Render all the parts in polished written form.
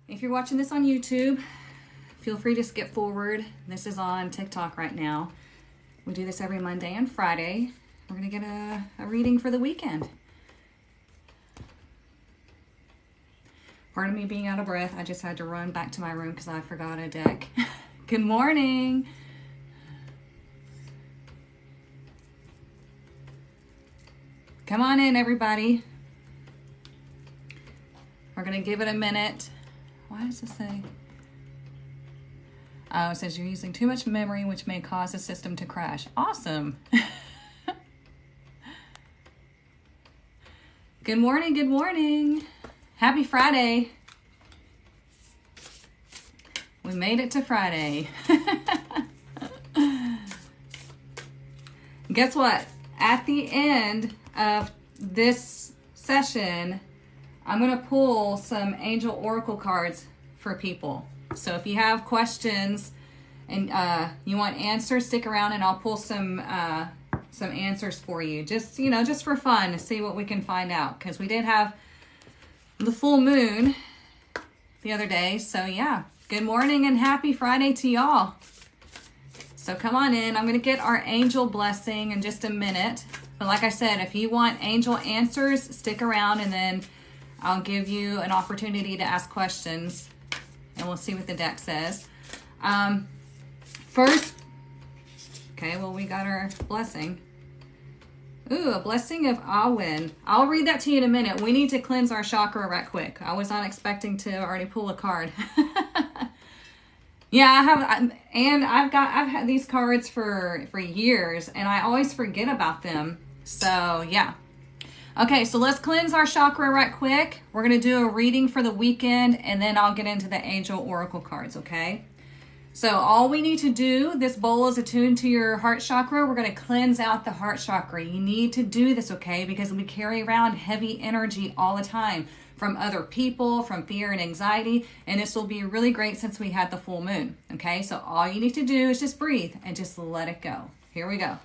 If you're watching this on YouTube, feel free to skip forward. This is on TikTok right now. We do this every Monday and Friday. We're going to get a reading for the weekend. Pardon me being out of breath. I just had to run back to my room because I forgot a deck. Good morning. Come on in, everybody. We're going to give it a minute. Why does it say? Oh, it says you're using too much memory, which may cause the system to crash. Awesome. Good morning, good morning. Happy Friday. We made it to Friday. Guess what? At the end of this session, I'm going to pull some angel oracle cards for people. So if you have questions and you want answers, stick around and I'll pull some answers for you. Just for fun, to see what we can find out. Because we did have the full moon the other day. So yeah, good morning and happy Friday to y'all. So come on in. I'm going to get our angel blessing in just a minute. But like I said, if you want angel answers, stick around and then I'll give you an opportunity to ask questions and we'll see what the deck says. First, okay, well, we got our blessing. Ooh, a blessing of Awen. I'll read that to you in a minute. We need to cleanse our chakra right quick. I was not expecting to already pull a card. Yeah, I've had these cards for years and I always forget about them. So yeah. Okay, so let's cleanse our chakra right quick. We're going to do a reading for the weekend and then I'll get into the angel oracle cards, okay? So all we need to do, this bowl is attuned to your heart chakra. We're going to cleanse out the heart chakra. You need to do this, okay? Because we carry around heavy energy all the time from other people, from fear and anxiety. And this will be really great since we had the full moon, okay? So all you need to do is just breathe and just let it go. Here we go.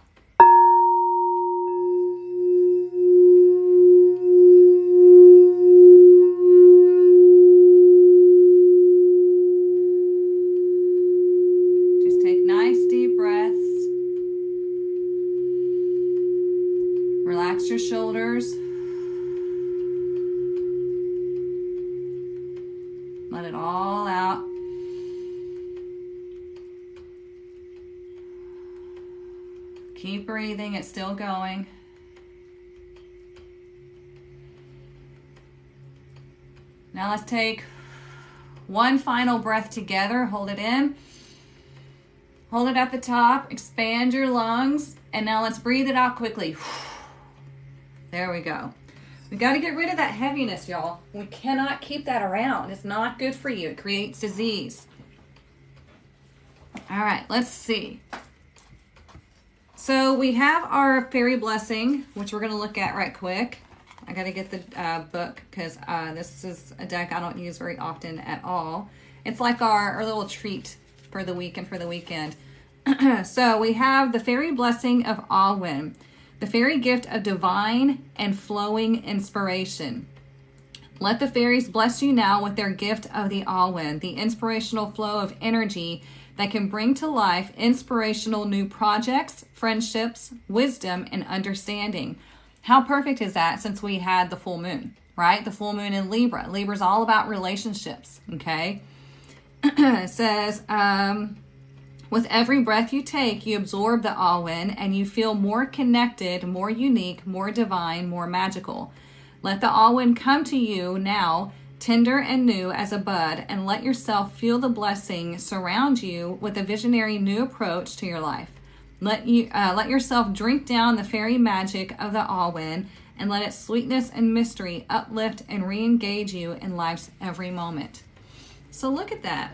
Relax your shoulders. Let it all out. Keep breathing, it's still going. Now let's take one final breath together. Hold it in. Hold it at the top, expand your lungs, and now let's breathe it out quickly. There we go. We got to get rid of that heaviness, y'all. We cannot keep that around. It's not good for you. It creates disease. All right, let's see. So we have our fairy blessing, which we're going to look at right quick. I got to get the book because this is a deck I don't use very often at all. It's like our little treat for the week and for the weekend. So we have the fairy blessing of Awen. The fairy gift of divine and flowing inspiration. Let the fairies bless you now with their gift of the Awen, the inspirational flow of energy that can bring to life inspirational new projects, friendships, wisdom, and understanding. How perfect is that since we had the full moon, right? The full moon in Libra. Libra's all about relationships, okay? It says, with every breath you take, you absorb the Awen and you feel more connected, more unique, more divine, more magical. Let the Awen come to you now, tender and new as a bud, and let yourself feel the blessing surround you with a visionary new approach to your life. Let yourself drink down the fairy magic of the Awen and let its sweetness and mystery uplift and re-engage you in life's every moment. So look at that.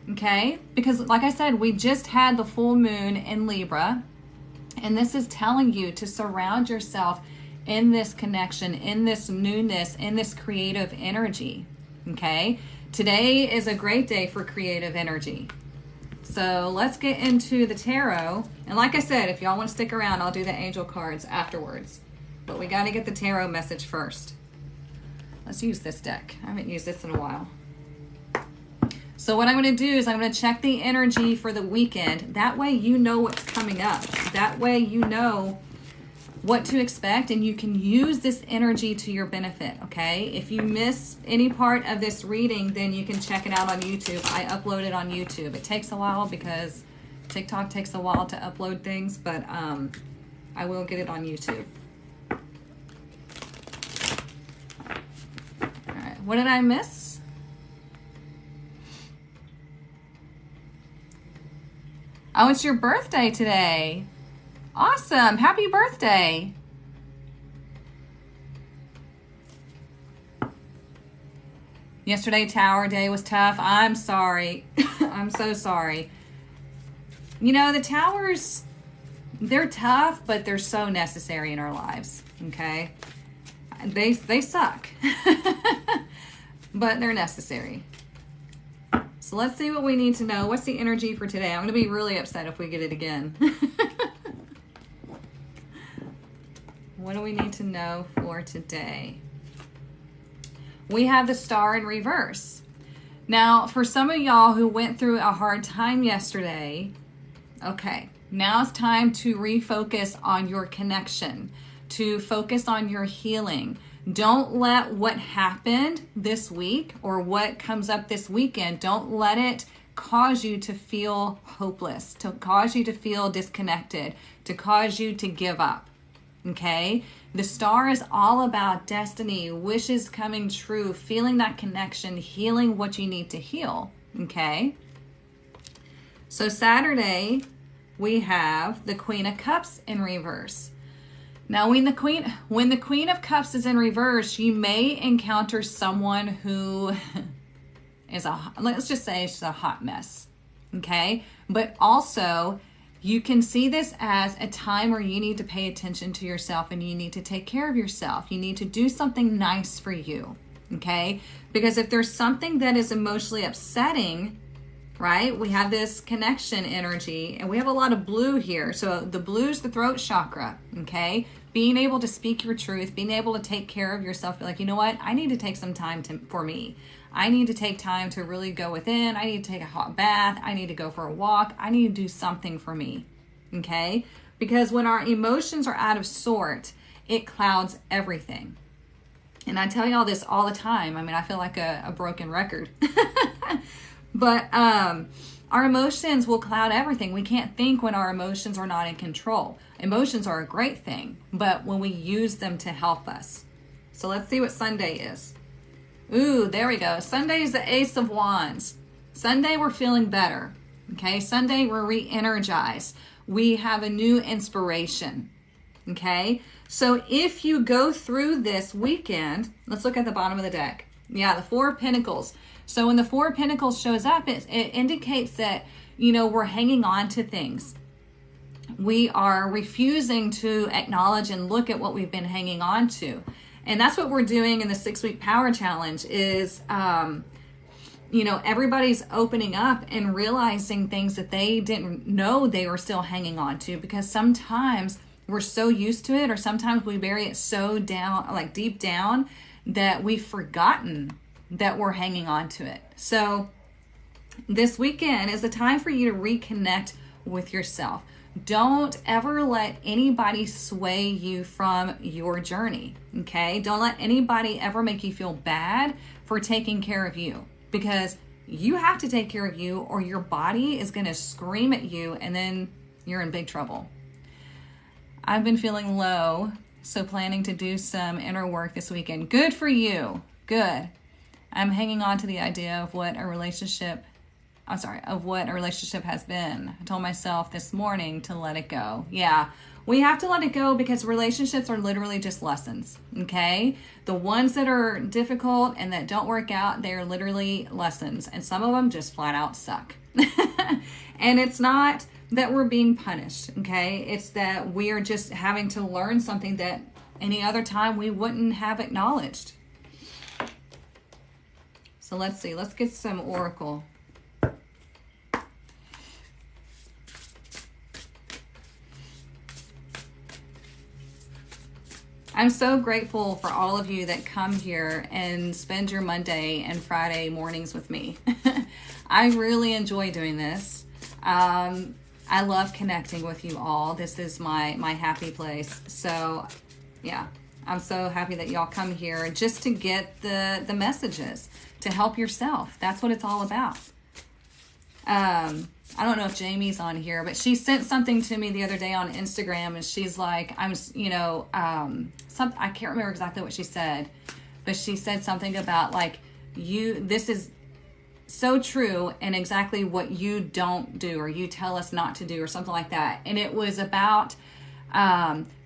Okay, because like I said, we just had the full moon in Libra, and this is telling you to surround yourself in this connection, in this newness, in this creative energy. Okay, today is a great day for creative energy. So let's get into the tarot. And like I said, if y'all want to stick around, I'll do the angel cards afterwards. But we got to get the tarot message first. Let's use this deck. I haven't used this in a while. So what I'm going to do is I'm going to check the energy for the weekend. That way you know what's coming up. That way you know what to expect, and you can use this energy to your benefit, okay? If you miss any part of this reading, then you can check it out on YouTube. I upload it on YouTube. It takes a while because TikTok takes a while to upload things, but I will get it on YouTube. All right, what did I miss? Oh, it's your birthday today. Awesome. Happy birthday. Yesterday, Tower Day was tough. I'm sorry. I'm so sorry. You know, the towers, they're tough, but they're so necessary in our lives, okay? They suck, but they're necessary. So let's see what we need to know. What's the energy for today? I'm going to be really upset if we get it again. What do we need to know for today? We have the Star in reverse. Now, for some of y'all who went through a hard time yesterday, okay, now it's time to refocus on your connection, to focus on your healing. Don't let what happened this week or what comes up this weekend, don't let it cause you to feel hopeless, to cause you to feel disconnected, to cause you to give up. Okay, the Star is all about destiny, wishes coming true, feeling that connection, healing what you need to heal. Okay, so Saturday we have the Queen of Cups in reverse. Now, when the Queen of Cups is in reverse, you may encounter someone who is let's just say she's a hot mess. Okay, but also you can see this as a time where you need to pay attention to yourself and you need to take care of yourself. You need to do something nice for you, okay? Because if there's something that is emotionally upsetting, right? We have this connection energy and we have a lot of blue here. So the blue is the throat chakra, okay? Being able to speak your truth, being able to take care of yourself. Be like, you know what? I need to take some time for me. I need to take time to really go within. I need to take a hot bath. I need to go for a walk. I need to do something for me, okay? Because when our emotions are out of sort, it clouds everything. And I tell y'all this all the time. I mean, I feel like a broken record. But our emotions will cloud everything. We can't think when our emotions are not in control. Emotions are a great thing, but when we use them to help us. So let's see what Sunday is. Ooh, there we go. Sunday is the Ace of Wands. Sunday, we're feeling better. Okay, Sunday, we're re-energized. We have a new inspiration. Okay, so if you go through this weekend, let's look at the bottom of the deck. Yeah, the Four of Pentacles. So when the Four of Pentacles shows up, it indicates that, you know, we're hanging on to things. We are refusing to acknowledge and look at what we've been hanging on to. And that's what we're doing in the 6-week power challenge is, you know, everybody's opening up and realizing things that they didn't know they were still hanging on to, because sometimes we're so used to it, or sometimes we bury it so down, like deep down, that we've forgotten that we're hanging on to it. So this weekend is the time for you to reconnect with yourself. Don't ever let anybody sway you from your journey, okay? Don't let anybody ever make you feel bad for taking care of you, because you have to take care of you or your body is going to scream at you and then you're in big trouble. I've been feeling low, so planning to do some inner work this weekend. Good for you. Good. I'm hanging on to the idea of what a relationship has been. I told myself this morning to let it go. Yeah, we have to let it go because relationships are literally just lessons, okay? The ones that are difficult and that don't work out, they are literally lessons. And some of them just flat out suck. And it's not that we're being punished, okay? It's that we are just having to learn something that any other time we wouldn't have acknowledged. So let's see, let's get some oracle. I'm so grateful for all of you that come here and spend your Monday and Friday mornings with me. I really enjoy doing this. I love connecting with you all. This is my happy place. So yeah, I'm so happy that y'all come here just to get the messages, to help yourself. That's what it's all about. I don't know if Jamie's on here, but she sent something to me the other day on Instagram, and she's like, I can't remember exactly what she said, but she said something about like, this is so true, and exactly what you don't do, or you tell us not to do, or something like that. And it was about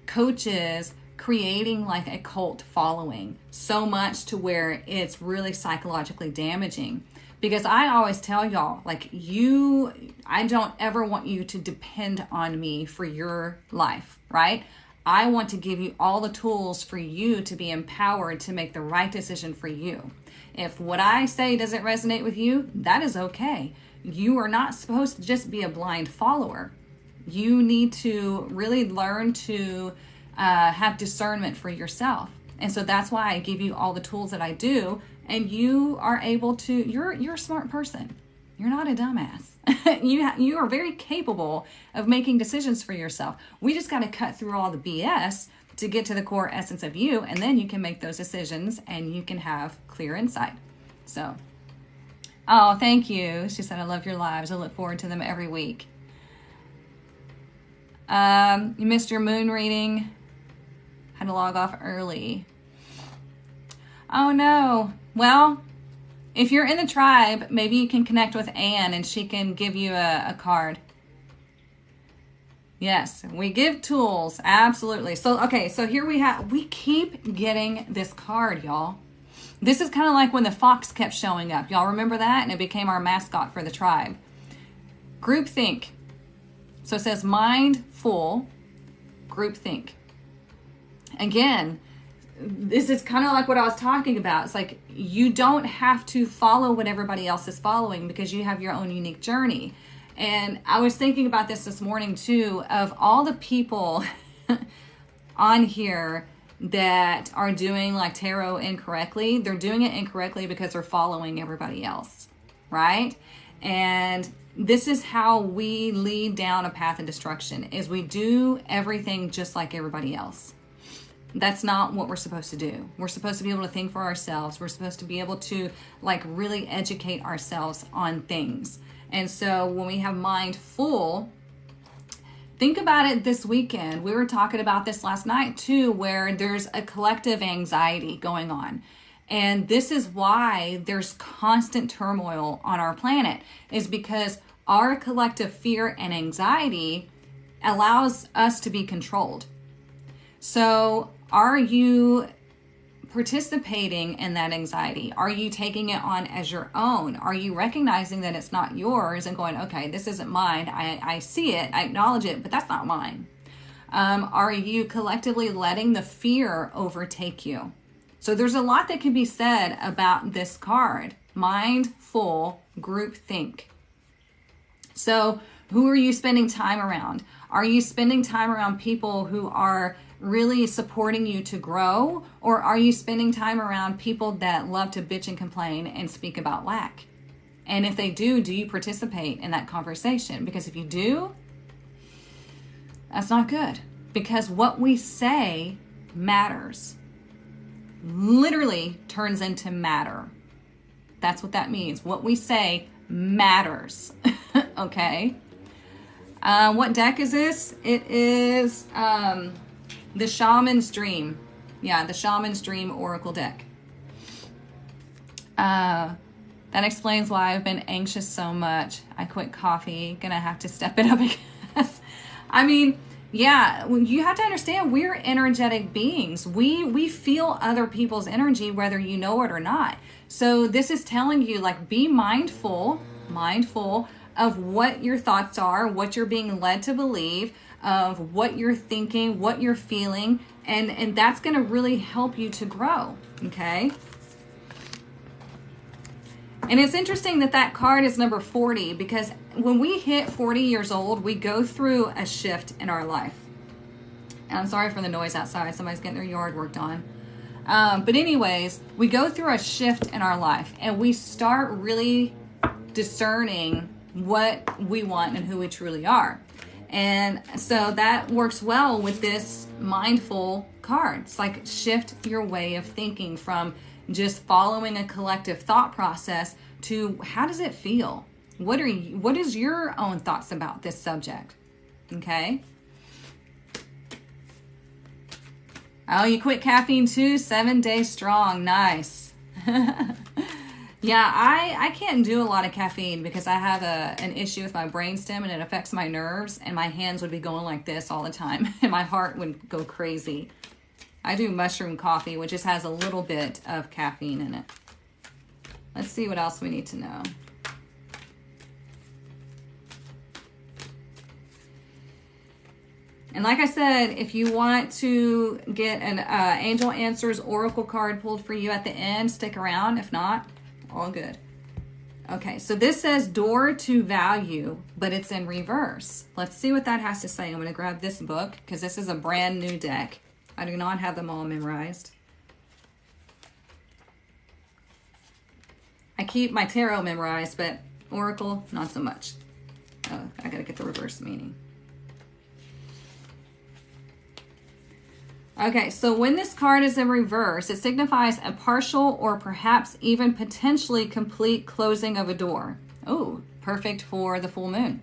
coaches creating like a cult following so much to where it's really psychologically damaging. Because I always tell y'all, like, I don't ever want you to depend on me for your life, right? I want to give you all the tools for you to be empowered to make the right decision for you. If what I say doesn't resonate with you, that is okay. You are not supposed to just be a blind follower. You need to really learn to have discernment for yourself. And so that's why I give you all the tools that I do. And you are able to, you're a smart person. You're not a dumbass. You are very capable of making decisions for yourself. We just got to cut through all the BS to get to the core essence of you. And then you can make those decisions and you can have clear insight. So, oh, thank you. She said, I love your lives. I look forward to them every week. You missed your moon reading. Had to log off early. Oh no. Well, if you're in the tribe, maybe you can connect with Anne and she can give you a card. Yes, we give tools. Absolutely. So, okay, so here we keep getting this card, y'all. This is kind of like when the fox kept showing up. Y'all remember that? And it became our mascot for the tribe. Groupthink. So it says mindful groupthink. Again, this is kind of like what I was talking about. It's like you don't have to follow what everybody else is following because you have your own unique journey. And I was thinking about this morning too, of all the people on here that are doing like tarot incorrectly. They're doing it incorrectly because they're following everybody else, right? And this is how we lead down a path of destruction, is we do everything just like everybody else. That's not what we're supposed to do. We're supposed to be able to think for ourselves. We're supposed to be able to like really educate ourselves on things. And so when we have mind full, think about it this weekend. We were talking about this last night too, where there's a collective anxiety going on. And this is why there's constant turmoil on our planet, is because our collective fear and anxiety allows us to be controlled. So are you participating in that anxiety? Are you taking it on as your own? Are you recognizing that it's not yours and going, okay, this isn't mine. I see it, I acknowledge it, but that's not mine. Are you collectively letting the fear overtake you? So there's a lot that can be said about this card, mindful groupthink. So who are you spending time around? Are you spending time around people who are really supporting you to grow? Or are you spending time around people that love to bitch and complain and speak about lack? And if they do you participate in that conversation? Because if you do, that's not good. Because what we say matters. Literally turns into matter. That's what that means. What we say matters. Okay. What deck is this? It is the Shaman's Dream. Yeah, the Shaman's Dream Oracle deck. That explains why I've been anxious so much. I quit coffee. Gonna have to step it up again. I mean, yeah, you have to understand we're energetic beings. We feel other people's energy whether you know it or not. So this is telling you, like, be mindful of what your thoughts are, what you're being led to believe, of what you're thinking, what you're feeling, and that's going to really help you to grow, okay? And it's interesting that card is number 40, because when we hit 40 years old, we go through a shift in our life. And I'm sorry for the noise outside. Somebody's getting their yard worked on. But anyways, we go through a shift in our life and we start really discerning what we want and who we truly are. And so that works well with this mindful card. It's like shift your way of thinking from just following a collective thought process to how does it feel? What is your own thoughts about this subject? Okay. Oh, you quit caffeine too? 7 days strong. Nice. Yeah, I can't do a lot of caffeine because I have an issue with my brainstem and it affects my nerves, and my hands would be going like this all the time and my heart would go crazy. I do mushroom coffee, which just has a little bit of caffeine in it. Let's see what else we need to know. And like I said, if you want to get an Angel Answers Oracle card pulled for you at the end, stick around. If not, all good. Okay, so this says door to value, but it's in reverse. Let's see what that has to say. I'm going to grab this book because this is a brand new deck. I do not have them all memorized. I keep my tarot memorized, but Oracle, not so much. Oh, I got to get the reverse meaning. Okay, so when this card is in reverse, it signifies a partial or perhaps even potentially complete closing of a door. Oh, perfect for the full moon.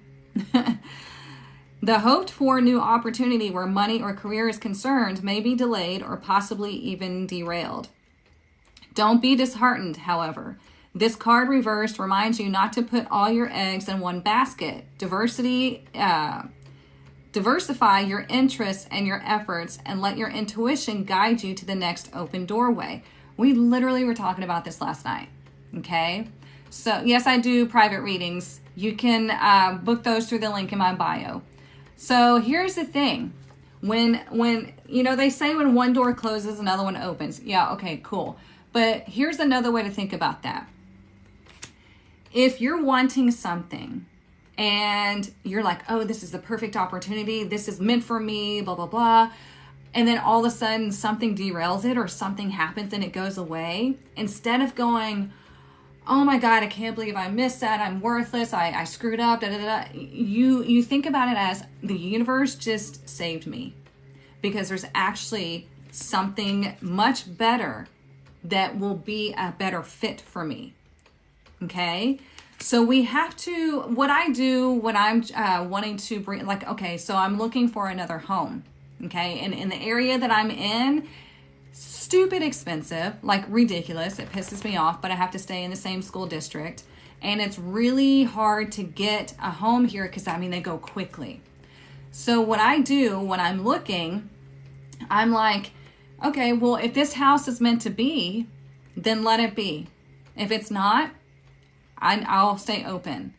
The hoped for new opportunity where money or career is concerned may be delayed or possibly even derailed. Don't be disheartened, however. This card reversed reminds you not to put all your eggs in one basket. Diversify your interests and your efforts and let your intuition guide you to the next open doorway. We literally were talking about this last night, okay? So yes, I do private readings. You can book those through the link in my bio. So here's the thing. When you know, they say when one door closes, another one opens. Yeah, okay, cool. But here's another way to think about that. If you're wanting something, and you're like, oh, this is the perfect opportunity. This is meant for me, blah, blah, blah. And then all of a sudden something derails it or something happens and it goes away. Instead of going, oh my God, I can't believe I missed that. I'm worthless. I screwed up. Da, da, da. You think about it as the universe just saved me because there's actually something much better that will be a better fit for me. Okay. So we have to, what I do when I'm wanting to bring, like, okay, so I'm looking for another home, okay? And in the area that I'm in, stupid expensive, like ridiculous. It pisses me off, but I have to stay in the same school district. And it's really hard to get a home here because, I mean, they go quickly. So what I do when I'm looking, I'm like, okay, well, if this house is meant to be, then let it be. If it's not, I'll stay open.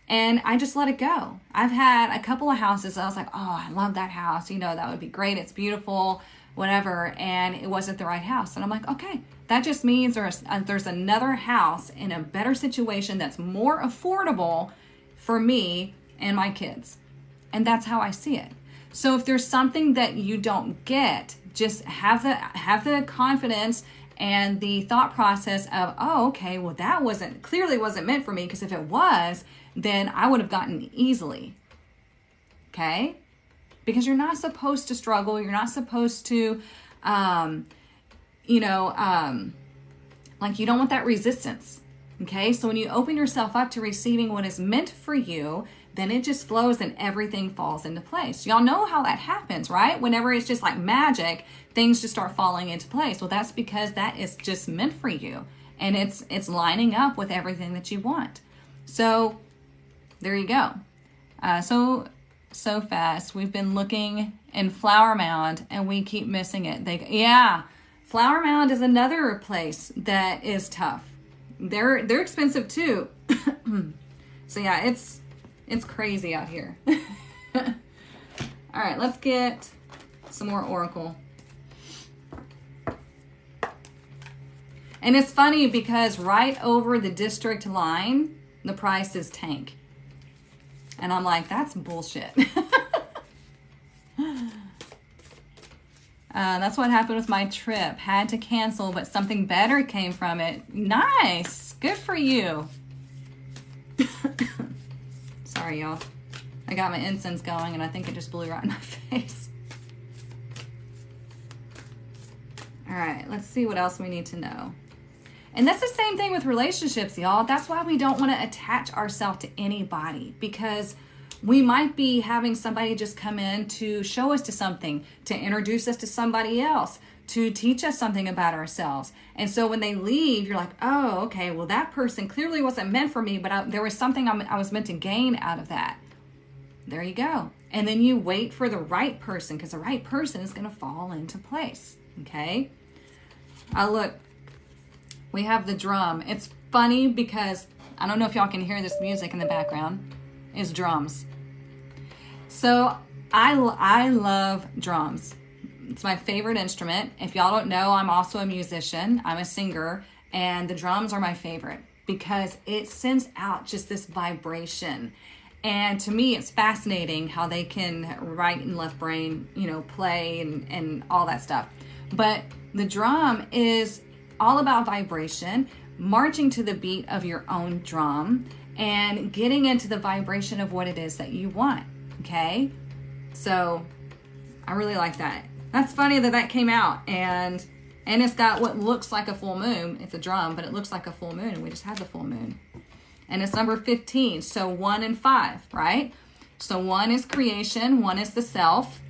And I just let it go. I've had a couple of houses. I was like, oh, I love that house. You know, that would be great. It's beautiful, whatever. And it wasn't the right house. And I'm like, okay, that just means there's another house in a better situation that's more affordable for me and my kids. And that's how I see it. So if there's something that you don't get, just have the confidence and the thought process of, oh, okay, well, that clearly wasn't meant for me, because if it was, then I would have gotten it easily. Okay? Because you're not supposed to struggle. You're not supposed to, like, you don't want that resistance. Okay? So when you open yourself up to receiving what is meant for you, then it just flows and everything falls into place. Y'all know how that happens, right? Whenever it's just like magic, things just start falling into place. Well, that's because that is just meant for you. And it's lining up with everything that you want. So there you go. So fast. We've been looking in Flower Mound and we keep missing it. Flower Mound is another place that is tough. They're expensive too. So yeah, it's crazy out here. All right, let's get some more Oracle. And it's funny because right over the district line, the price is tank. And I'm like, that's bullshit. That's what happened with my trip. Had to cancel, but something better came from it. Nice. Good for you. Sorry, y'all. I got my incense going, and I think it just blew right in my face. All right, let's see what else we need to know. And that's the same thing with relationships, y'all. That's why we don't want to attach ourselves to anybody, because we might be having somebody just come in to show us to something, to introduce us to somebody else, to teach us something about ourselves. And so when they leave, you're like, oh, okay, well, that person clearly wasn't meant for me, but there was something I was meant to gain out of that. There you go. And then you wait for the right person, because the right person is going to fall into place. Okay? Look, we have the drum. It's funny because I don't know if y'all can hear this music in the background. It's drums. So I love drums. It's my favorite instrument. If y'all don't know, I'm also a musician. I'm a singer, and the drums are my favorite because it sends out just this vibration. And to me, it's fascinating how they can right and left brain, play and all that stuff. But the drum is all about vibration, marching to the beat of your own drum, and getting into the vibration of what it is that you want, okay? So I really like that. That's funny that came out, and it's got what looks like a full moon. It's a drum, but it looks like a full moon, and we just had the full moon. And it's number 15, so 1 and 5, right? So 1 is creation, 1 is the self,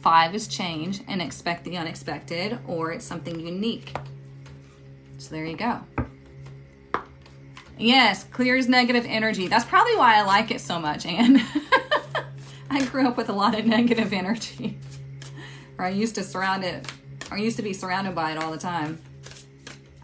5 is change, and expect the unexpected, or it's something unique. So there you go. Yes, clears negative energy. That's probably why I like it so much, Anne. I grew up with a lot of negative energy. Or I used to be surrounded by it all the time.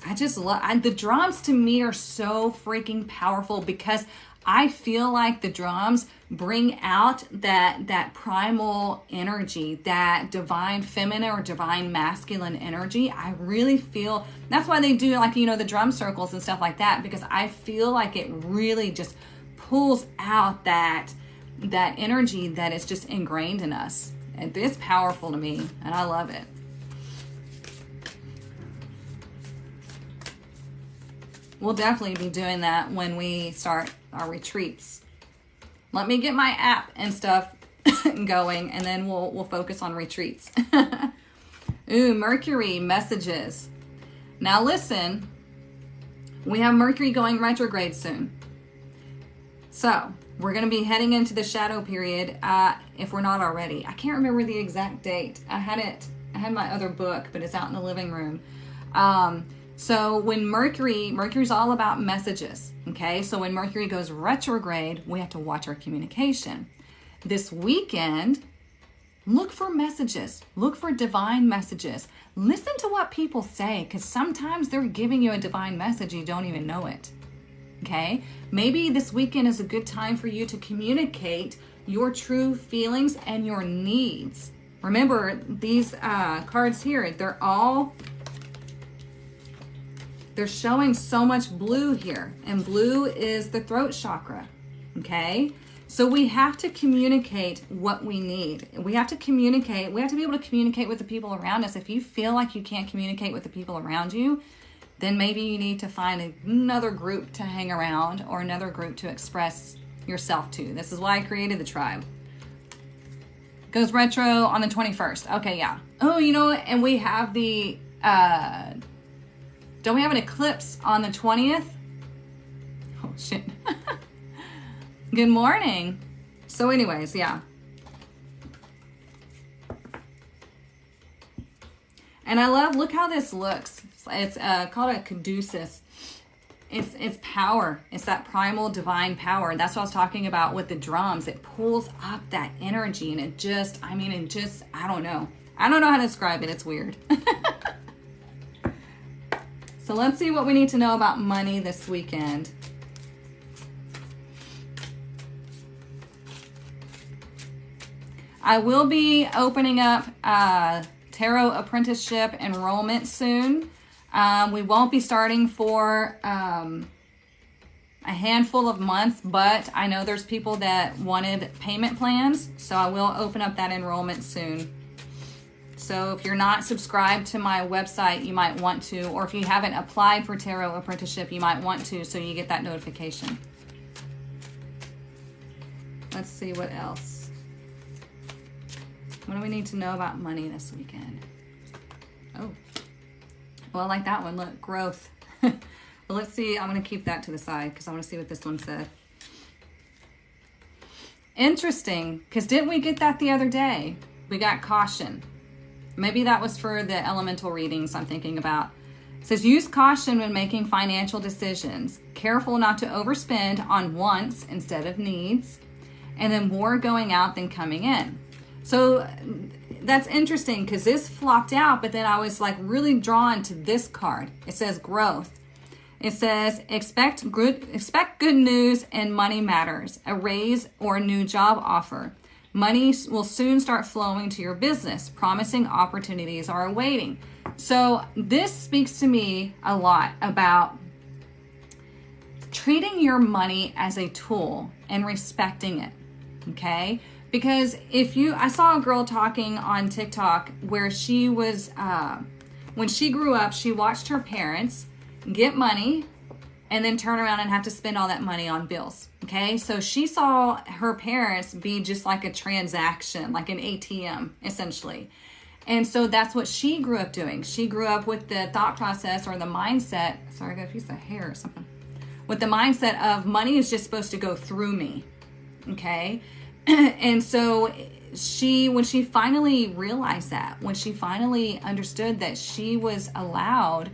I just love, the drums to me are so freaking powerful because I feel like the drums bring out that primal energy, that divine feminine or divine masculine energy. I really feel that's why they do the drum circles and stuff like that, because I feel like it really just pulls out that energy that is just ingrained in us. It's powerful to me, and I love it. We'll definitely be doing that when we start our retreats. Let me get my app and stuff going, and then we'll focus on retreats. Ooh, Mercury messages. Now listen, we have Mercury going retrograde soon. So we're going to be heading into the shadow period, if we're not already. I can't remember the exact date. I had my other book, but it's out in the living room. So when Mercury's all about messages, okay? So when Mercury goes retrograde, we have to watch our communication. This weekend, look for messages. Look for divine messages. Listen to what people say, because sometimes they're giving you a divine message, you don't even know it, okay? Maybe this weekend is a good time for you to communicate your true feelings and your needs. Remember, these cards here, they're showing so much blue here, and blue is the throat chakra, okay? So we have to communicate what we need. We have to communicate. We have to be able to communicate with the people around us. If you feel like you can't communicate with the people around you, then maybe you need to find another group to hang around or another group to express yourself to. This is why I created the tribe. Goes retro on the 21st. Okay, yeah. Oh, and we have the... don't we have an eclipse on the 20th? Oh, shit. Good morning. So anyways, yeah. And I love, look how this looks. It's called a caduceus. It's power. It's that primal divine power. That's what I was talking about with the drums. It pulls up that energy, and I don't know. I don't know how to describe it. It's weird. So let's see what we need to know about money this weekend. I will be opening up tarot apprenticeship enrollment soon. We won't be starting for a handful of months, but I know there's people that wanted payment plans, so I will open up that enrollment soon. So if you're not subscribed to my website, you might want to, or if you haven't applied for Tarot Apprenticeship, you might want to, so you get that notification. Let's see what else. What do we need to know about money this weekend? Oh, well, I like that one. Look, growth. Well, let's see. I'm going to keep that to the side because I want to see what this one said. Interesting, because didn't we get that the other day? We got caution. Maybe that was for the elemental readings I'm thinking about. It says, use caution when making financial decisions. Careful not to overspend on wants instead of needs. And then more going out than coming in. So that's interesting because this flopped out, but then I was like really drawn to this card. It says growth. It says, expect good news and money matters, a raise or a new job offer. Money will soon start flowing to your business. Promising opportunities are awaiting. So this speaks to me a lot about treating your money as a tool and respecting it, okay? Because I saw a girl talking on TikTok where she was, when she grew up, she watched her parents get money and then turn around and have to spend all that money on bills. Okay, so she saw her parents be just like a transaction, like an ATM, essentially. And so that's what she grew up doing. She grew up with the thought process or the mindset, sorry, I got a piece of hair or something, with the mindset of money is just supposed to go through me. Okay, and so when she finally realized that, when she finally understood that she was allowed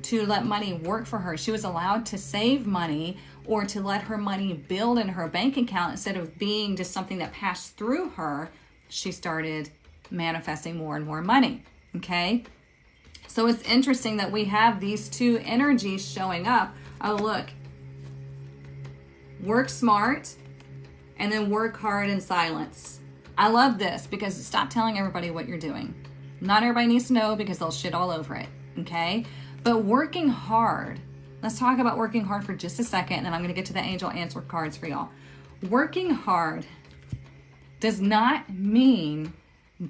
to let money work for her, she was allowed to save money or to let her money build in her bank account instead of being just something that passed through her, she started manifesting more and more money, okay? So it's interesting that we have these two energies showing up. Oh, look. Work smart and then work hard in silence. I love this because stop telling everybody what you're doing. Not everybody needs to know because they'll shit all over it, okay? But working hard, let's talk about working hard for just a second, and then I'm going to get to the angel answer cards for y'all. Working hard does not mean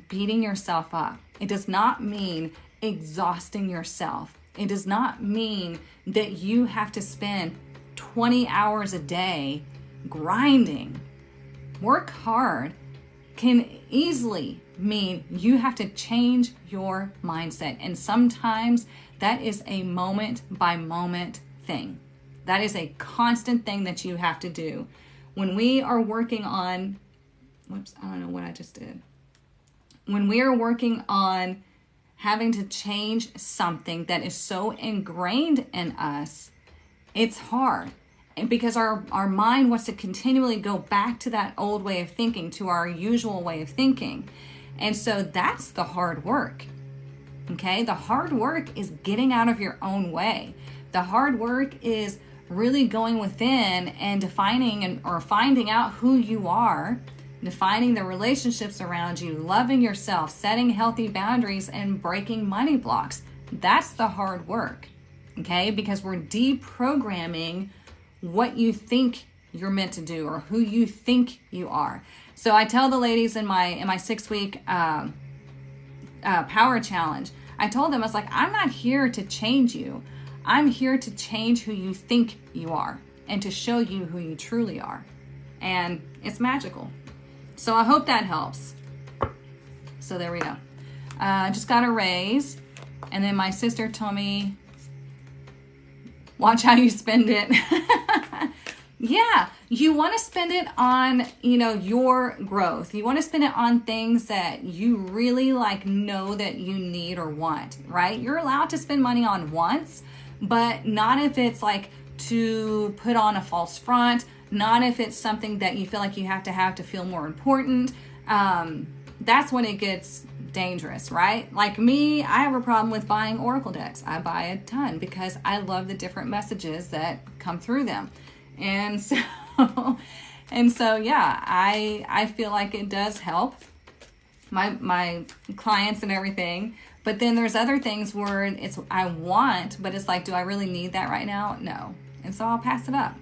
beating yourself up. It does not mean exhausting yourself. It does not mean that you have to spend 20 hours a day grinding. Work hard can easily mean you have to change your mindset. And sometimes that is a moment by moment thing. That is a constant thing that you have to do. When we are working on, whoops, I don't know what I just did. When we are working on having to change something that is so ingrained in us, it's hard. And because our mind wants to continually go back to that old way of thinking, to our usual way of thinking. And so that's the hard work. Okay? The hard work is getting out of your own way. The hard work is really going within and defining or finding out who you are, defining the relationships around you, loving yourself, setting healthy boundaries, and breaking money blocks. That's the hard work. Okay? Because we're deprogramming what you think you're meant to do or who you think you are. So I tell the ladies in my 6-week power challenge, I told them, I was like, I'm not here to change you. I'm here to change who you think you are and to show you who you truly are. And it's magical. So I hope that helps. So there we go. Just got a raise. And then my sister told me, watch how you spend it. Yeah, you want to spend it on, your growth. You want to spend it on things that you really know that you need or want, right? You're allowed to spend money on wants, but not if it's to put on a false front, not if it's something that you feel like you have to feel more important. That's when it gets dangerous, right? Like me, I have a problem with buying oracle decks. I buy a ton because I love the different messages that come through them. And so yeah, I feel like it does help my clients and everything. But then there's other things where it's I want, but it's like, do I really need that right now? No. And so I'll pass it up.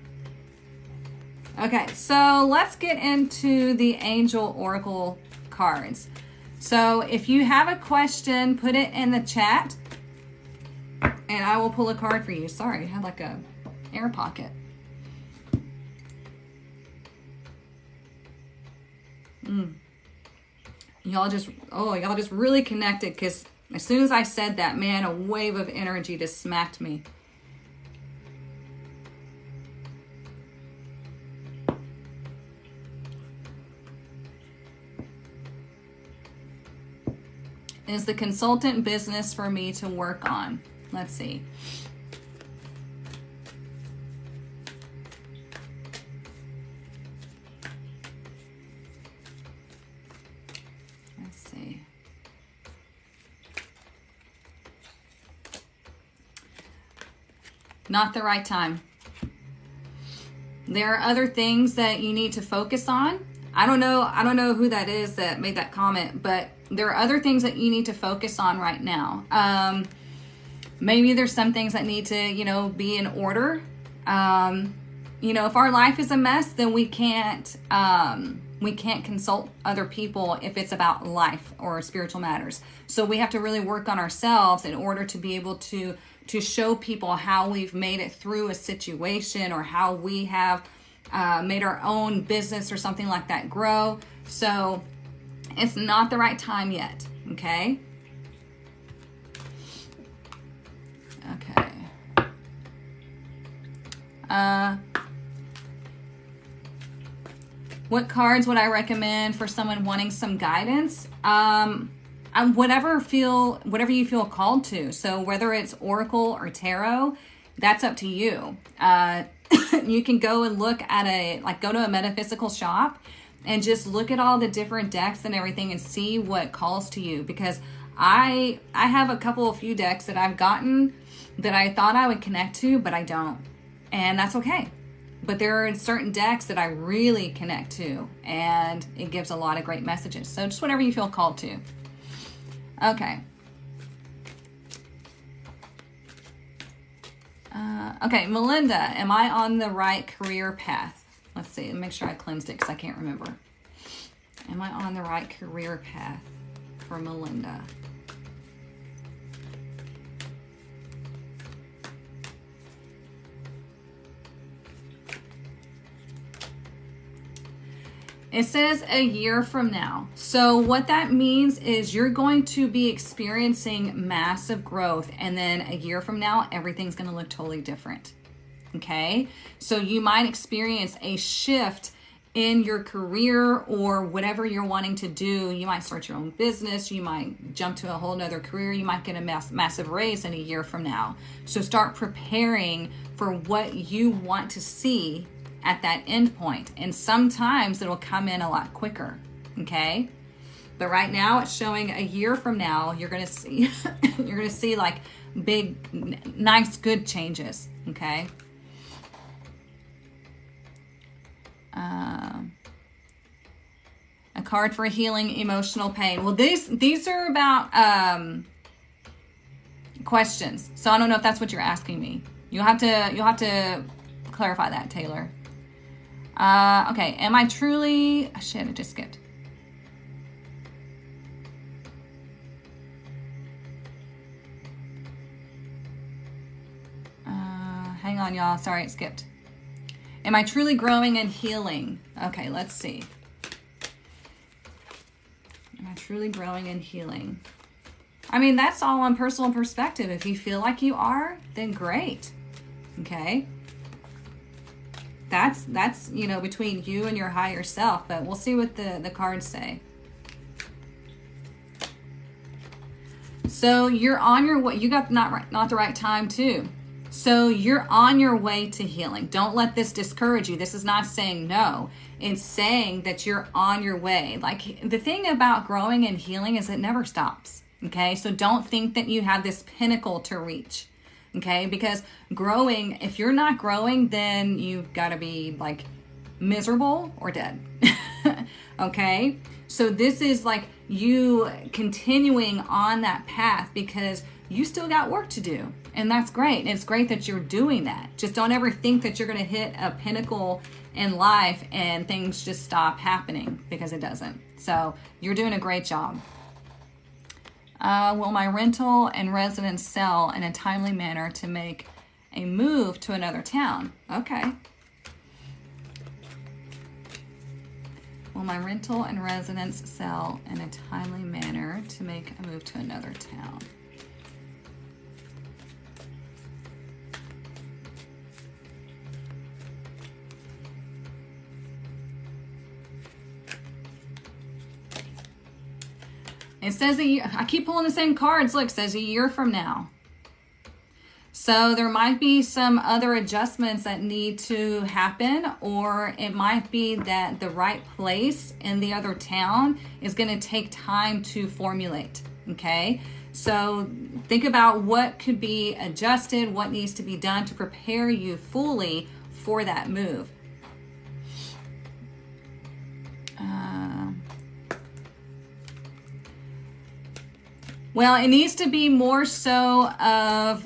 Okay, so let's get into the angel oracle cards. So if you have a question, put it in the chat and I will pull a card for you. Sorry, I had like a air pocket. Y'all just really connected, because as soon as I said that, man, a wave of energy just smacked me. Is the consultant business for me to work on? Let's see. Let's see. Not the right time. There are other things that you need to focus on. I don't know who that is that made that comment, but there are other things that you need to focus on right now. Maybe there's some things that need to, be in order. If our life is a mess, then we can't consult other people if it's about life or spiritual matters. So we have to really work on ourselves in order to be able to show people how we've made it through a situation, or how we have made our own business or something like that grow. So it's not the right time yet, okay? Okay. What cards would I recommend for someone wanting some guidance? Whatever you feel called to. So whether it's Oracle or Tarot, that's up to you. You can go and look at go to a metaphysical shop and just look at all the different decks and everything and see what calls to you. Because I have a few decks that I've gotten that I thought I would connect to, but I don't. And that's okay. But there are certain decks that I really connect to, and it gives a lot of great messages. So just whatever you feel called to. Okay. Okay, Melinda, am I on the right career path? Let's see, make sure I cleansed it because I can't remember. Am I on the right career path for Melinda? It says a year from now. So what that means is you're going to be experiencing massive growth, and then a year from now, everything's going to look totally different. Okay? So you might experience a shift in your career or whatever you're wanting to do. You might start your own business. You might jump to a whole nother career. You might get a massive raise in a year from now. So start preparing for what you want to see at that end point. And sometimes it'll come in a lot quicker. Okay? But right now it's showing a year from now, you're going to see, you're going to see like big, nice, good changes. Okay? A card for healing emotional pain. Well, these are about questions. So I don't know if that's what you're asking me. You'll have to clarify that, Taylor. Okay, am I truly... Shit, I just skipped. Hang on, y'all. Sorry, it skipped. Am I truly growing and healing? Okay, let's see. Am I truly growing and healing? I mean, that's all on personal perspective. If you feel like you are, then great. Okay? That's between you and your higher self, but we'll see what the cards say. So you're on your way. You got not the right time too. So you're on your way to healing. Don't let this discourage you. This is not saying no. It's saying that you're on your way. Like, the thing about growing and healing is it never stops. Okay? So don't think that you have this pinnacle to reach. Okay? Because growing, if you're not growing, then you've got to be like miserable or dead. Okay? So this is like you continuing on that path because you still got work to do. And that's great. And it's great that you're doing that. Just don't ever think that you're going to hit a pinnacle in life and things just stop happening, because it doesn't. So you're doing a great job. Will my rental and residence sell in a timely manner to make a move to another town? Okay. Will my rental and residence sell in a timely manner to make a move to another town? It says a year. I keep pulling the same cards. Look, it says a year from now. So there might be some other adjustments that need to happen, or it might be that the right place in the other town is going to take time to formulate. Okay. So think about what could be adjusted, what needs to be done to prepare you fully for that move. Well, it needs to be more so of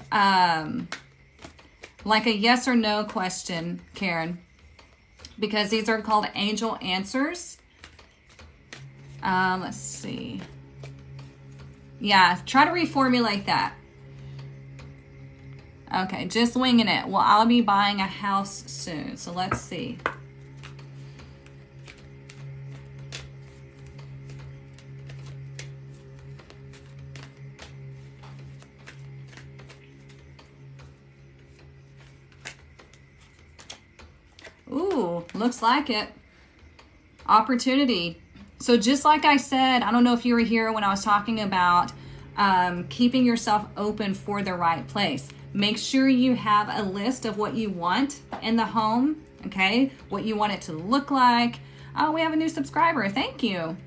like a yes or no question, Karen, because these are called angel answers. Let's see. Yeah, try to reformulate that. Okay, just winging it. Well, I'll be buying a house soon, so let's see. Ooh, looks like it. Opportunity. So just like I said, I don't know if you were here when I was talking about keeping yourself open for the right place. Make sure you have a list of what you want in the home, okay? What you want it to look like. Oh, we have a new subscriber. Thank you.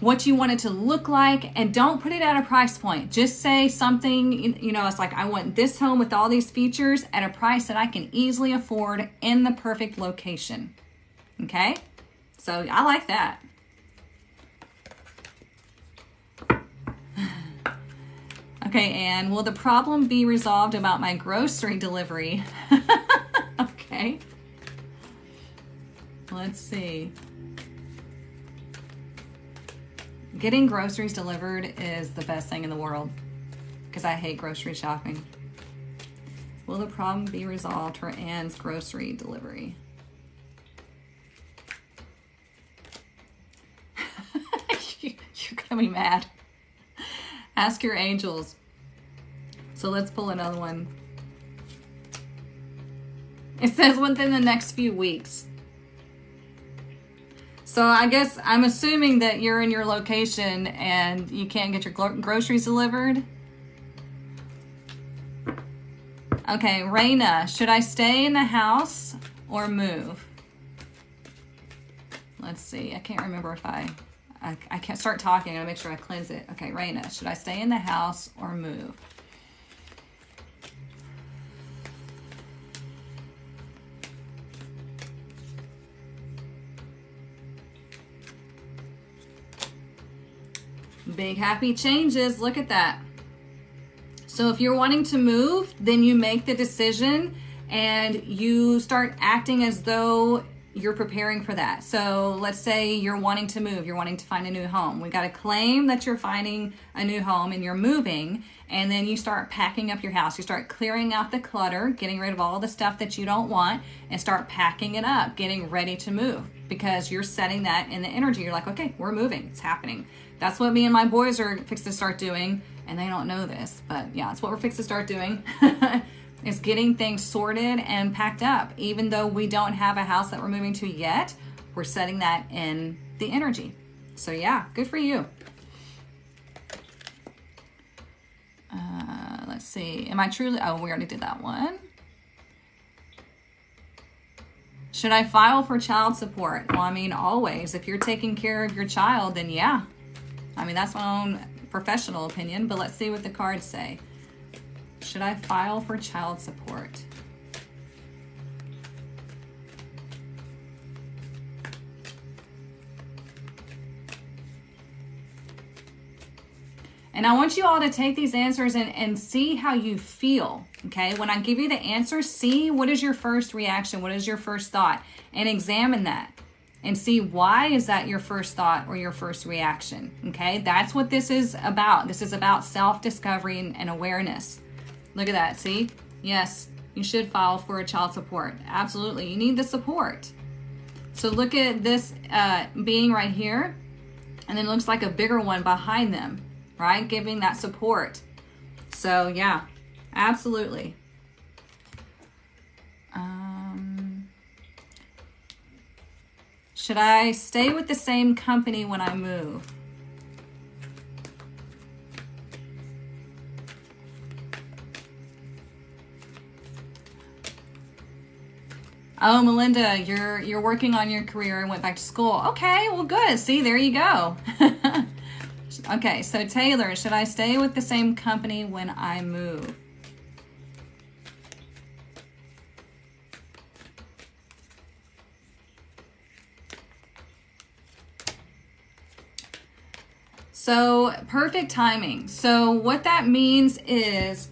What you want it to look like, and don't put it at a price point. Just say something, you know, it's like, I want this home with all these features at a price that I can easily afford in the perfect location. Okay? So I like that. Okay, and will the problem be resolved about my grocery delivery? Okay. Let's see. Getting groceries delivered is the best thing in the world because I hate grocery shopping. Will the problem be resolved for Anne's grocery delivery? You're gonna be mad. Ask your angels. So let's pull another one. It says within the next few weeks. So I guess I'm assuming that you're in your location and you can't get your groceries delivered. Okay, Raina, should I stay in the house or move? Let's see. I can't remember if I can't start talking. I gotta make sure I cleanse it. Okay, Raina, should I stay in the house or move? Big happy changes. Look at that. So if you're wanting to move, then you make the decision and you start acting as though you're preparing for that. So let's say you're wanting to move, you're wanting to find a new home. We got to claim that you're finding a new home and you're moving, and then you start packing up your house. You start clearing out the clutter, getting rid of all the stuff that you don't want, and start packing it up, getting ready to move, because you're setting that in the energy. You're like, okay, we're moving, it's happening. That's what me and my boys are fixed to start doing, and they don't know this, but yeah, it's what we're fixed to start doing. Is getting things sorted and packed up. Even though we don't have a house that we're moving to yet, we're setting that in the energy. So yeah, good for you. Let's see. Am I truly, oh, we already did that one. Should I file for child support? Well, I mean, always. If you're taking care of your child, then yeah. I mean, that's my own professional opinion, but let's see what the cards say. Should I file for child support? And I want you all to take these answers and see how you feel, okay? When I give you the answer, see what is your first reaction, what is your first thought, and examine that, and see why is that your first thought or your first reaction. Okay, that's what this is about. This is about self-discovery and awareness. Look at that. See? Yes, you should file for a child support. Absolutely. You need the support. So look at this being right here, and then it looks like a bigger one behind them, right? Giving that support. So yeah, absolutely. Should I stay with the same company when I move? Oh, Melinda, you're working on your career and went back to school. Okay, well, good. See, there you go. Okay, so Taylor, should I stay with the same company when I move? So perfect timing. So what that means is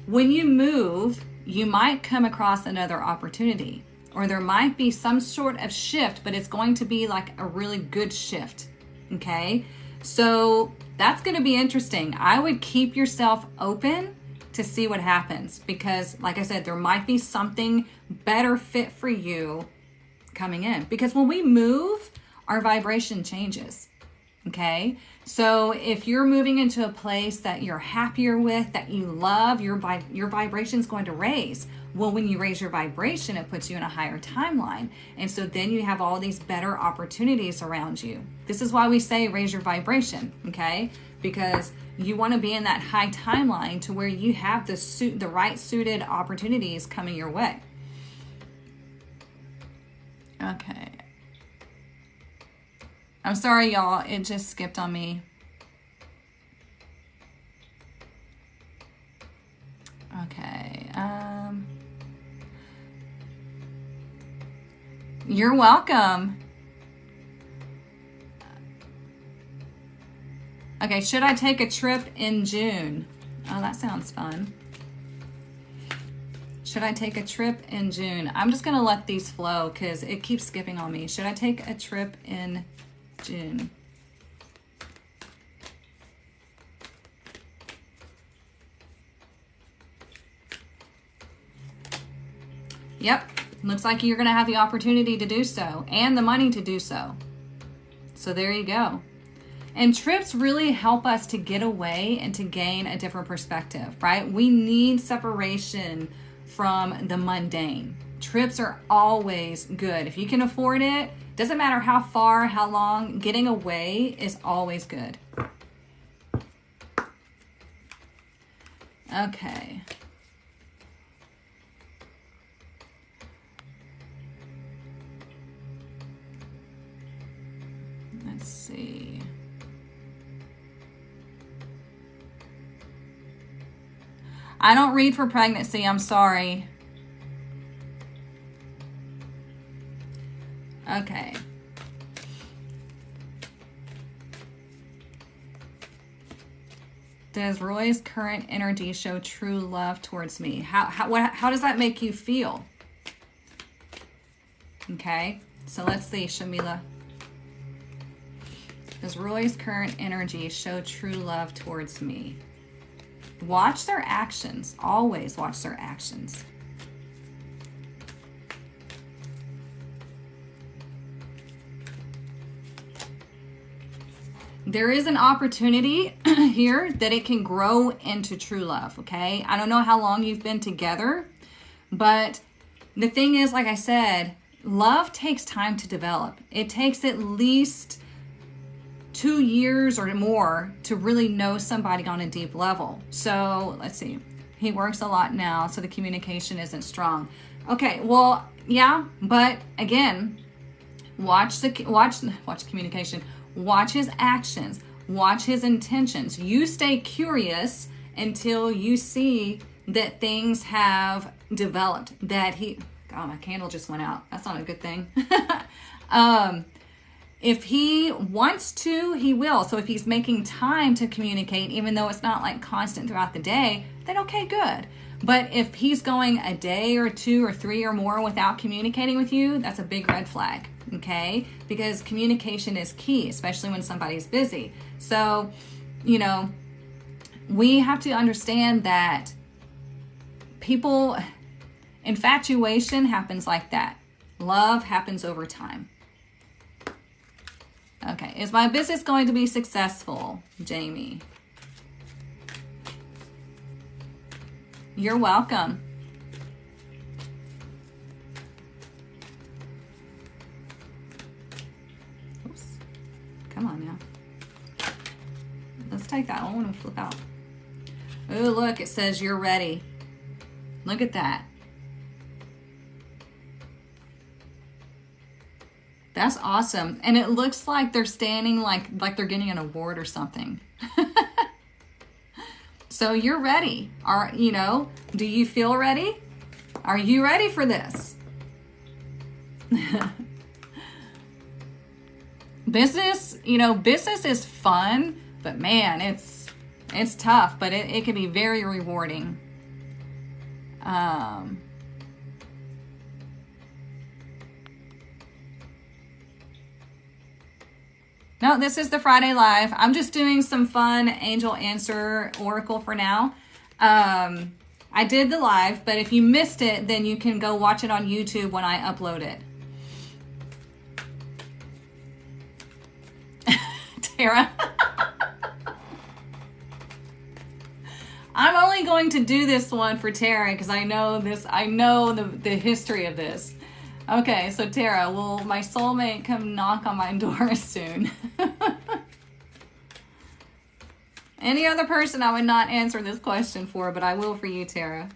when you move, you might come across another opportunity, or there might be some sort of shift, but it's going to be like a really good shift. Okay. So that's going to be interesting. I would keep yourself open to see what happens, because like I said, there might be something better fit for you coming in, because when we move, our vibration changes. Okay. So if you're moving into a place that you're happier with, that you love, your vibration is going to raise. Well, when you raise your vibration, it puts you in a higher timeline. And so then you have all these better opportunities around you. This is why we say raise your vibration, okay? Because you want to be in that high timeline to where you have the right suited opportunities coming your way. Okay. I'm sorry, y'all. It just skipped on me. Okay. You're welcome. Okay, should I take a trip in June? Oh, that sounds fun. Should I take a trip in June? I'm just going to let these flow because it keeps skipping on me. Should I take a trip in June? Yep, looks like you're going to have the opportunity to do so and the money to do so. So there you go. And trips really help us to get away and to gain a different perspective, right? We need separation from the mundane. Trips are always good. If you can afford it, doesn't matter how far, how long, getting away is always good. Okay. Let's see. I don't read for pregnancy, I'm sorry. Okay. Does Roy's current energy show true love towards me? How does that make you feel? Okay, so let's see, Shamila. Does Roy's current energy show true love towards me? Watch their actions. Always watch their actions. There is an opportunity here that it can grow into true love, okay? I don't know how long you've been together, but the thing is, like I said, love takes time to develop. It takes at least 2 years or more to really know somebody on a deep level. So let's see. He works a lot now, so the communication isn't strong. Okay, well, yeah, but again, watch communication. Watch his actions. Watch his intentions. You stay curious until you see that things have developed. That he... God, my candle just went out. That's not a good thing. If he wants to, he will. So if he's making time to communicate, even though it's not like constant throughout the day, then okay, good. But if he's going a day or 2 or 3 or more without communicating with you, that's a big red flag, okay? Because communication is key, especially when somebody's busy. So, you know, we have to understand that infatuation happens like that. Love happens over time. Okay, is my business going to be successful, Jamie? You're welcome. Oops. Come on now. Let's take that one and flip out. Oh, look, it says you're ready. Look at that. That's awesome. And it looks like they're standing like they're getting an award or something. So you're ready. Do you feel ready? Are you ready for this? Business is fun, but man, it's tough, but it can be very rewarding. No, this is the Friday Live. I'm just doing some fun angel answer oracle for now. I did the live, but if you missed it, then you can go watch it on YouTube when I upload it. Tara. I'm only going to do this one for Tara because I know the history of this. Okay, so Tara, will my soulmate come knock on my door soon? Any other person I would not answer this question for, but I will for you, Tara.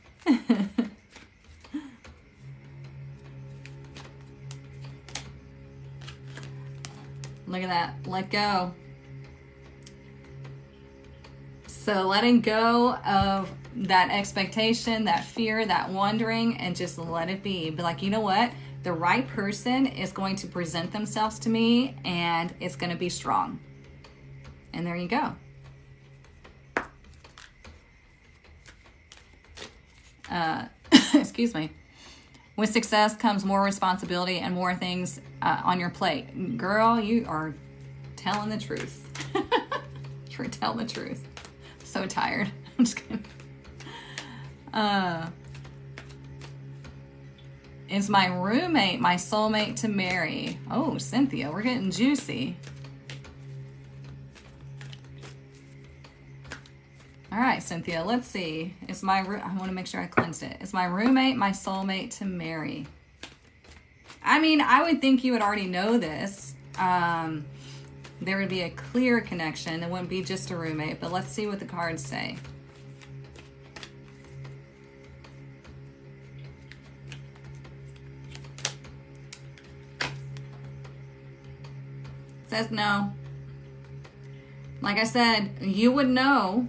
Look at that. Let go. So letting go of that expectation, that fear, that wondering, and just let it be. Be like, you know what? The right person is going to present themselves to me and it's going to be strong. And there you go. Excuse me. With success comes more responsibility and more things on your plate. Girl, you are telling the truth. You're telling the truth. So tired. I'm just kidding. Is my roommate my soulmate to marry? Oh, Cynthia, we're getting juicy. All right, Cynthia, let's see. I want to make sure I cleansed it. Is my roommate my soulmate to marry? I mean, I would think you would already know this. There would be a clear connection. It wouldn't be just a roommate, but let's see what the cards say. Says no. Like I said, you would know.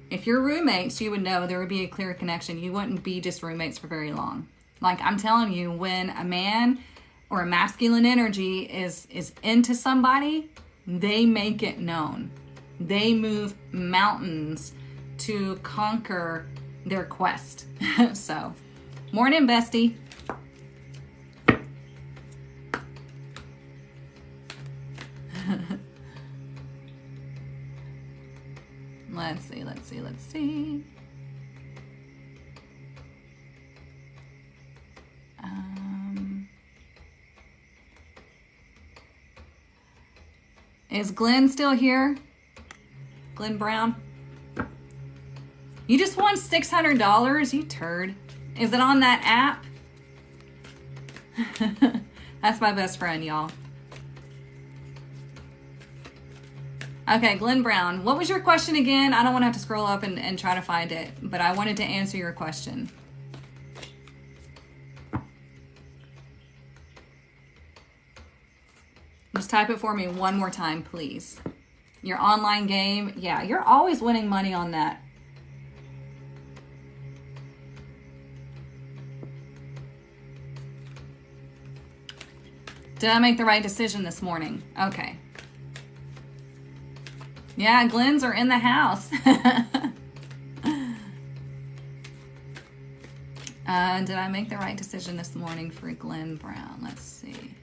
If you're roommates, you would know there would be a clear connection. You wouldn't be just roommates for very long. Like I'm telling you, when a man or a masculine energy is into somebody, they make it known. They move mountains to conquer their quest. So, morning, bestie. Let's see. Is Glenn still here? Glenn Brown? You just won $600, you turd. Is it on that app? That's my best friend, y'all. Okay, Glenn Brown. What was your question again? I don't want to have to scroll up and try to find it, but I wanted to answer your question. Just type it for me one more time, please. Your online game. Yeah, you're always winning money on that. Did I make the right decision this morning? Okay. Yeah, Glenn's are in the house. Did I make the right decision this morning for Glenn Brown? Let's see.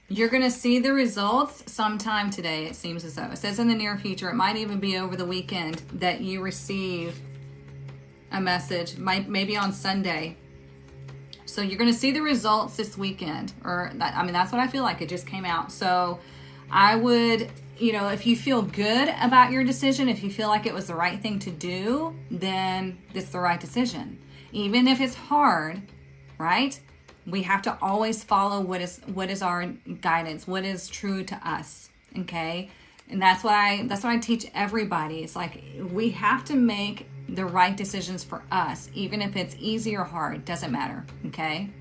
You're going to see the results sometime today, it seems as though. It says in the near future. It might even be over the weekend that you receive a message, maybe on Sunday. So you're going to see the results this weekend. That's what I feel like. It just came out. So I would, if you feel good about your decision, if you feel like it was the right thing to do, then it's the right decision. Even if it's hard, right? We have to always follow what is our guidance, what is true to us, okay? And that's what I teach everybody. It's like we have to make the right decisions for us, even if it's easy or hard, doesn't matter, okay?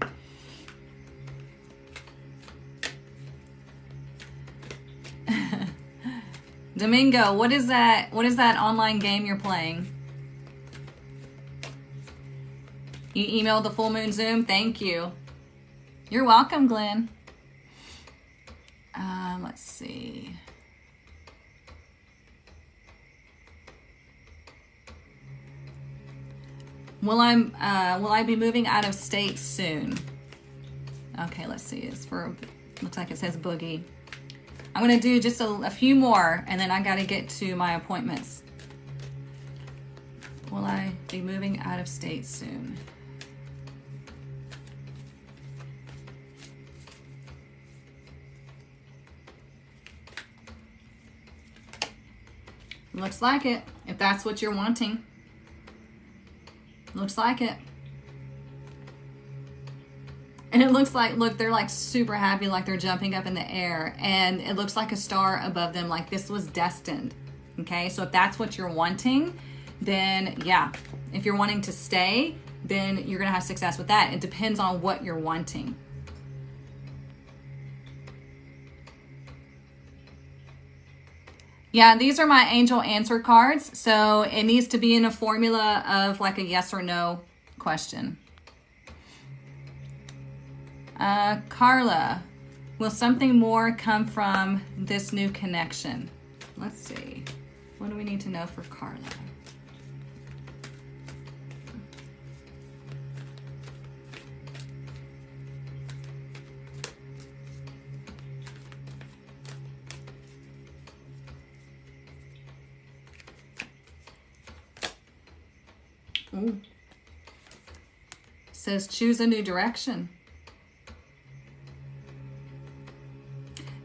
Domingo, what is that online game you're playing? You emailed the full moon Zoom? Thank you. You're welcome, Glenn. Let's see. Will I be moving out of state soon? Okay, let's see. Looks like it says Boogie. I'm gonna do just a few more, and then I gotta get to my appointments. Will I be moving out of state soon? Looks like it, if that's what you're wanting. Looks like it. And it looks like, look, they're like super happy, like they're jumping up in the air. And it looks like a star above them, like this was destined. Okay, so if that's what you're wanting, then yeah. If you're wanting to stay, then you're gonna have success with that. It depends on what you're wanting. Yeah, these are my angel answer cards. So it needs to be in a formula of like a yes or no question. Carla, will something more come from this new connection? Let's see. What do we need to know for Carla? Ooh. Says choose a new direction.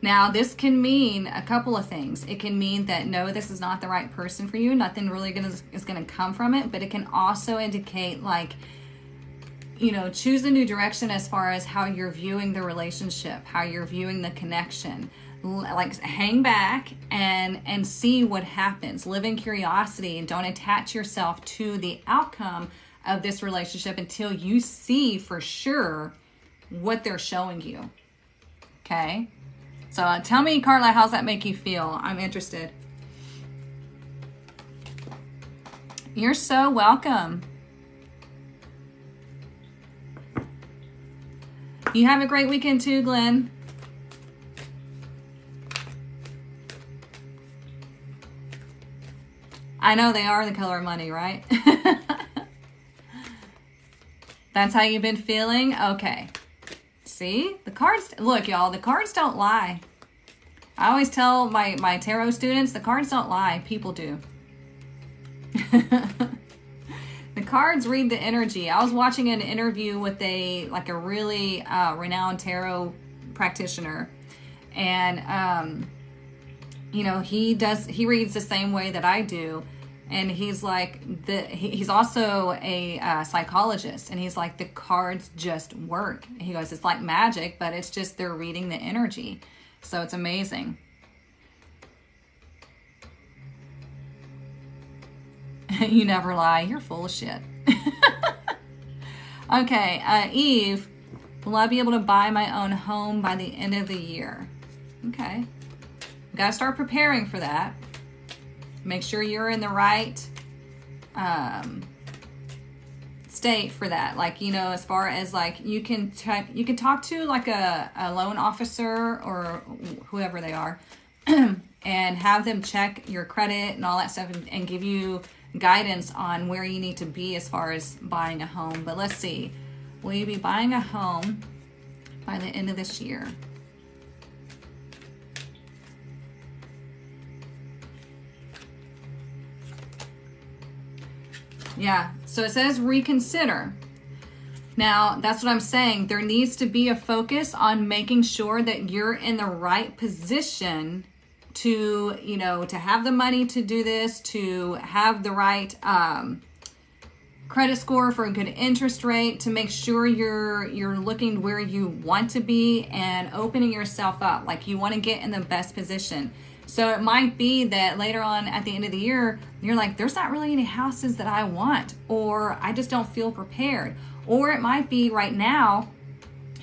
Now, this can mean a couple of things. It can mean that no, this is not the right person for you. Nothing really is going to come from it. But it can also indicate like, choose a new direction as far as how you're viewing the relationship, how you're viewing the connection. Like hang back and see what happens. Live in curiosity and don't attach yourself to the outcome of this relationship until you see for sure what they're showing you. Okay? So tell me, Carla, how's that make you feel? I'm interested. You're so welcome. You have a great weekend too, Glenn. I know they are the color of money, right? That's how you've been feeling? Okay. See? The cards, look, y'all, the cards don't lie. I always tell my tarot students, the cards don't lie. People do. The cards read the energy. I was watching an interview with a really renowned tarot practitioner. And, he reads the same way that I do. And he's like, he's also a psychologist. And he's like, the cards just work. And he goes, it's like magic, but it's just they're reading the energy. So it's amazing. You never lie. You're full of shit. Okay, Eve, will I be able to buy my own home by the end of the year? Okay. We got to start preparing for that. Make sure you're in the right state for that. Like, as far as like you can talk to like a loan officer or whoever they are and have them check your credit and all that stuff and give you guidance on where you need to be as far as buying a home. But let's see, will you be buying a home by the end of this year? Yeah, so it says reconsider. Now, that's what I'm saying. There needs to be a focus on making sure that you're in the right position to, you know, to have the money to do this, to have the right credit score for a good interest rate, to make sure you're looking where you want to be and opening yourself up. Like, you want to get in the best position. So it might be that later on at the end of the year, you're like, there's not really any houses that I want, or I just don't feel prepared. Or it might be right now,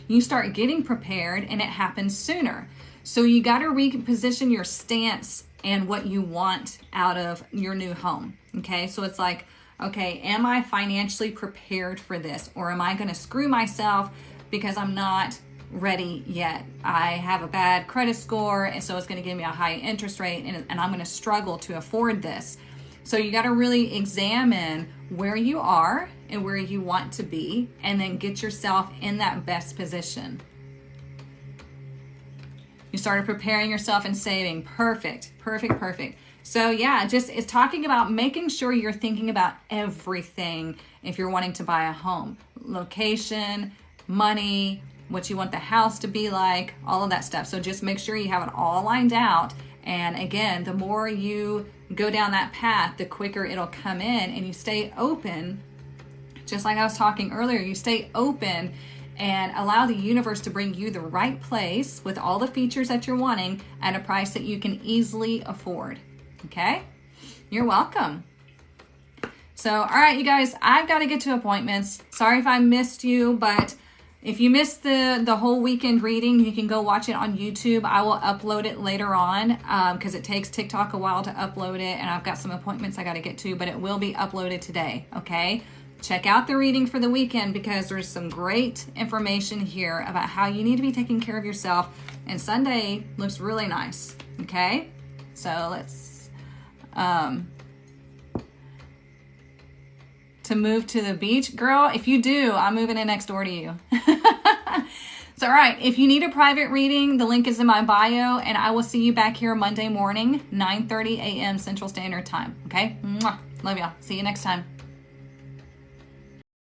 you start getting prepared and it happens sooner. So you got to reposition your stance and what you want out of your new home. Okay, so it's like, okay, am I financially prepared for this? Or am I going to screw myself because I'm not ready yet? I have a bad credit score, and so it's going to give me a high interest rate, and I'm going to struggle to afford this. So you got to really examine where you are and where you want to be, and then get yourself in that best position. You started preparing yourself and saving. Perfect, perfect, perfect. So yeah, just it's talking about making sure you're thinking about everything if you're wanting to buy a home. Location, money, what you want the house to be like, all of that stuff. So just make sure you have it all lined out. And again, the more you go down that path, the quicker it'll come in, and you stay open. Just like I was talking earlier, you stay open and allow the universe to bring you the right place with all the features that you're wanting at a price that you can easily afford. Okay? You're welcome. So, all right, you guys, I've got to get to appointments. Sorry if I missed you, but if you missed the whole weekend reading, you can go watch it on YouTube. I will upload it later on because it takes TikTok a while to upload it, and I've got some appointments I got to get to, but it will be uploaded today, okay? Check out the reading for the weekend because there's some great information here about how you need to be taking care of yourself, and Sunday looks really nice, okay? So let's... to move to the beach. Girl, if you do, I'm moving in next door to you. So, all right, if you need a private reading, the link is in my bio, and I will see you back here Monday morning, 9:30 a.m. Central Standard Time. Okay? Mwah. Love y'all. See you next time.